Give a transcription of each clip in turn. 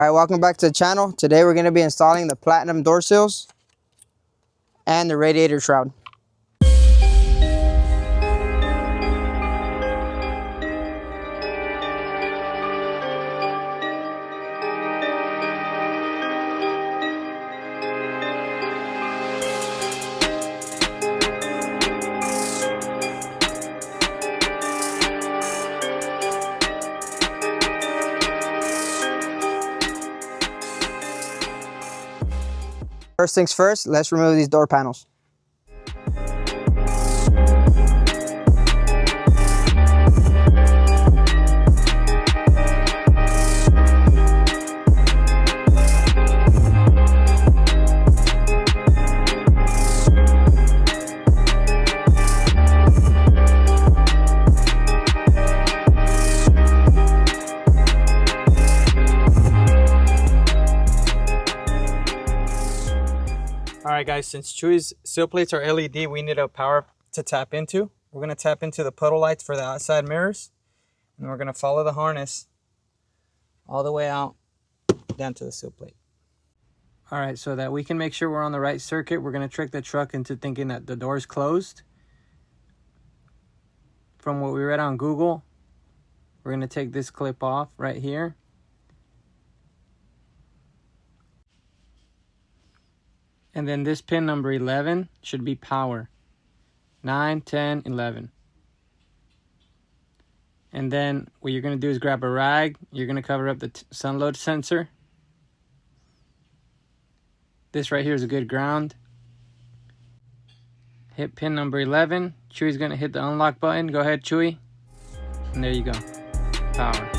Alright, welcome back to the channel. Today we're going to be installing the platinum door sills and the radiator shroud. First things first, let's remove these door panels. Alright guys, since Chewy's sill plates are LED, we need a power to tap into. We're going to tap into the puddle lights for the outside mirrors. And we're going to follow the harness all the way out down to the sill plate. Alright, so that we can make sure we're on the right circuit, we're going to trick the truck into thinking that the door is closed. From what we read on Google, we're going to take this clip off right here. And then this pin number 11 should be power. 9, 10, 11. And then what you're going to do is grab a rag. You're going to cover up the sun load sensor. This right here is a good ground. Hit pin number 11. Chewy's going to hit the unlock button. Go ahead, Chewy. And there you go. Power.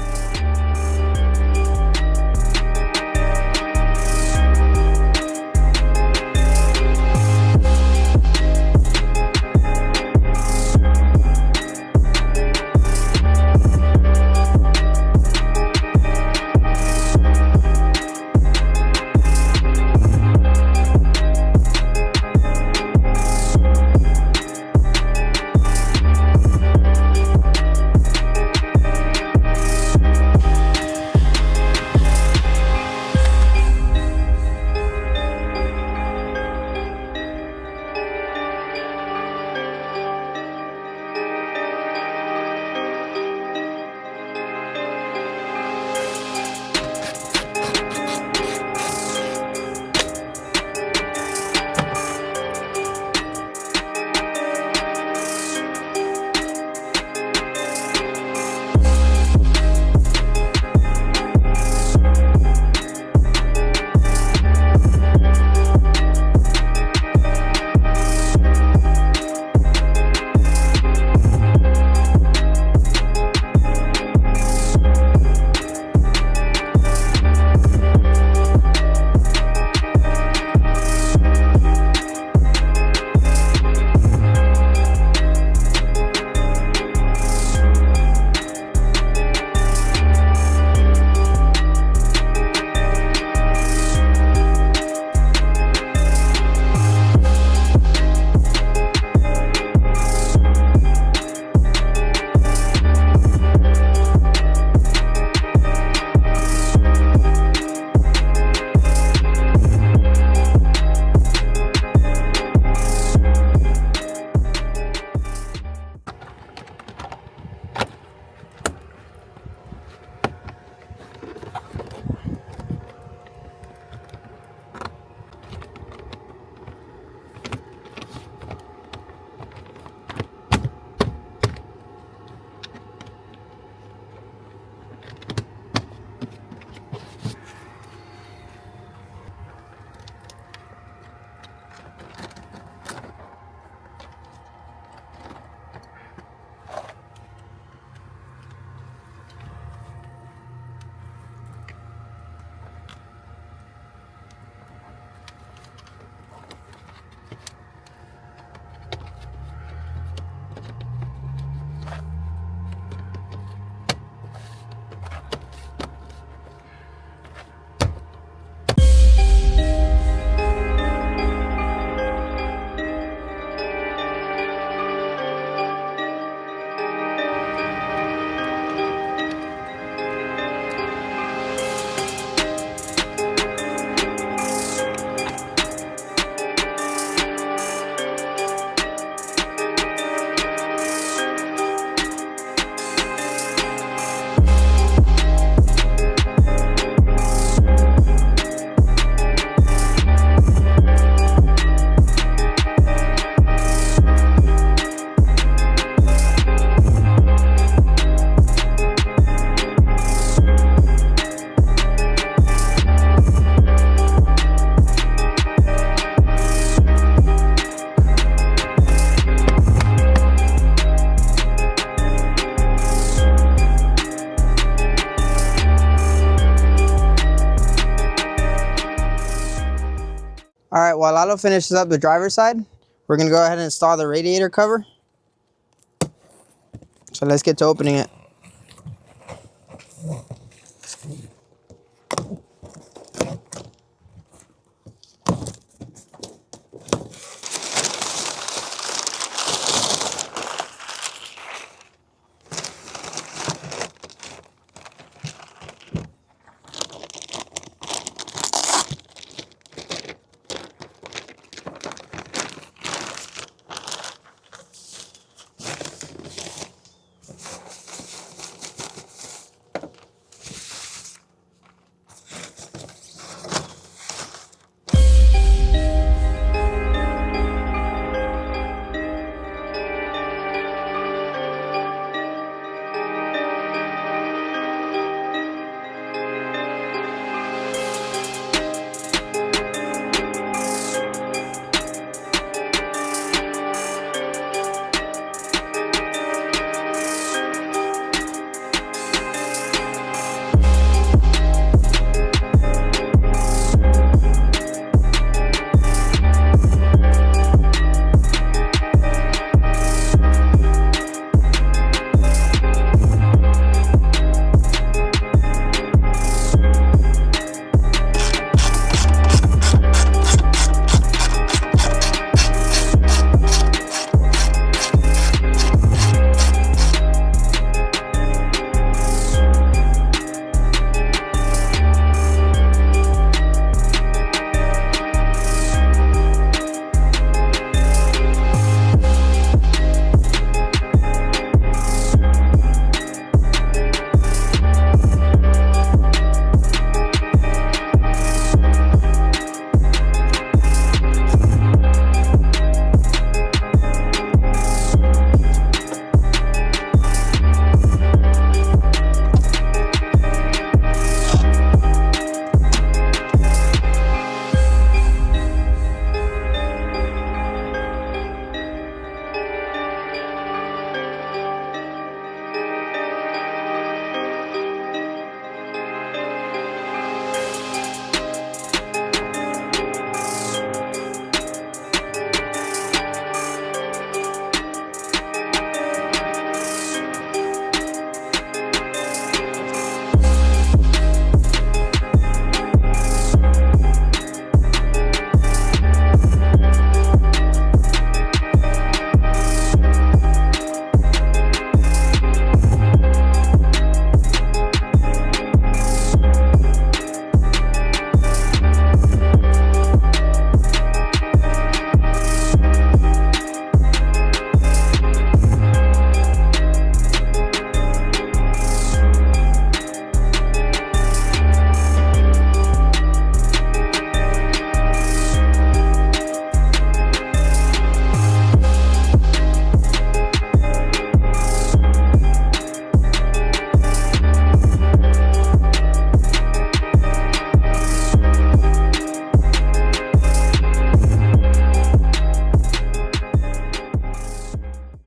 All right, while Lalo finishes up the driver's side, we're gonna go ahead and install the radiator cover. So let's get to opening it.